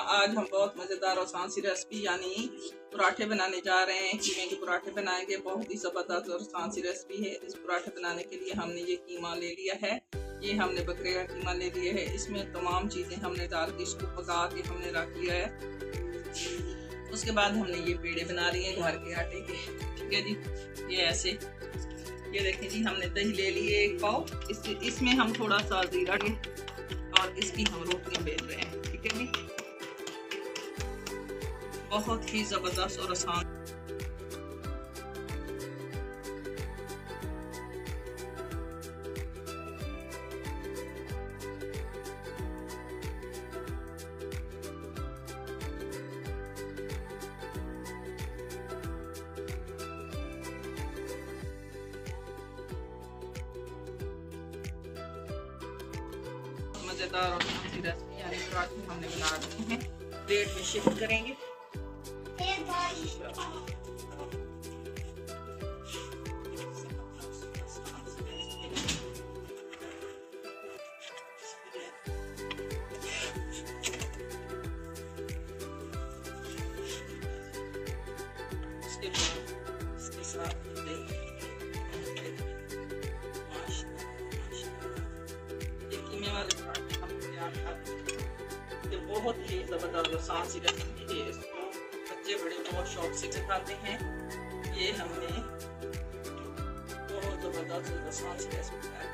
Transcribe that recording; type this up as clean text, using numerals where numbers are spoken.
आज हम बहुत मज़ेदार और आसान सी रेसिपी यानी पराठे बनाने जा रहे हैं। कीमे के पराठे बनाएंगे। बहुत ही ज़बरदस्त और आसान सी रेसिपी है। इस पराठे बनाने के लिए हमने ये कीमा ले लिया है। ये हमने बकरे का कीमा ले लिया है। इसमें तमाम चीज़ें हमने डाल के इसको पका के हमने रख लिया है। उसके बाद हमने ये पेड़े बना रही हैं घर के आटे के। ठीक है जी, ये ऐसे ये देखें जी, हमने दही ले लिए 1 पाव। इसमें हम थोड़ा सा जीरा और इसकी हम रोटियां बेल रहे हैं। ठीक है जी, बहुत ही जबरदस्त और आसान। मजेदार और आसान रेसिपी यानी पराठे हमने बना रखे हैं। प्लेट में शिफ्ट करेंगे। इसके साथ बहुत ही जबरदस्त आसान सी रेसिपी है। इसको बच्चे बड़े बहुत शौक से खाते हैं। ये हमने बहुत जबरदस्त आसान सी रेसिपी है।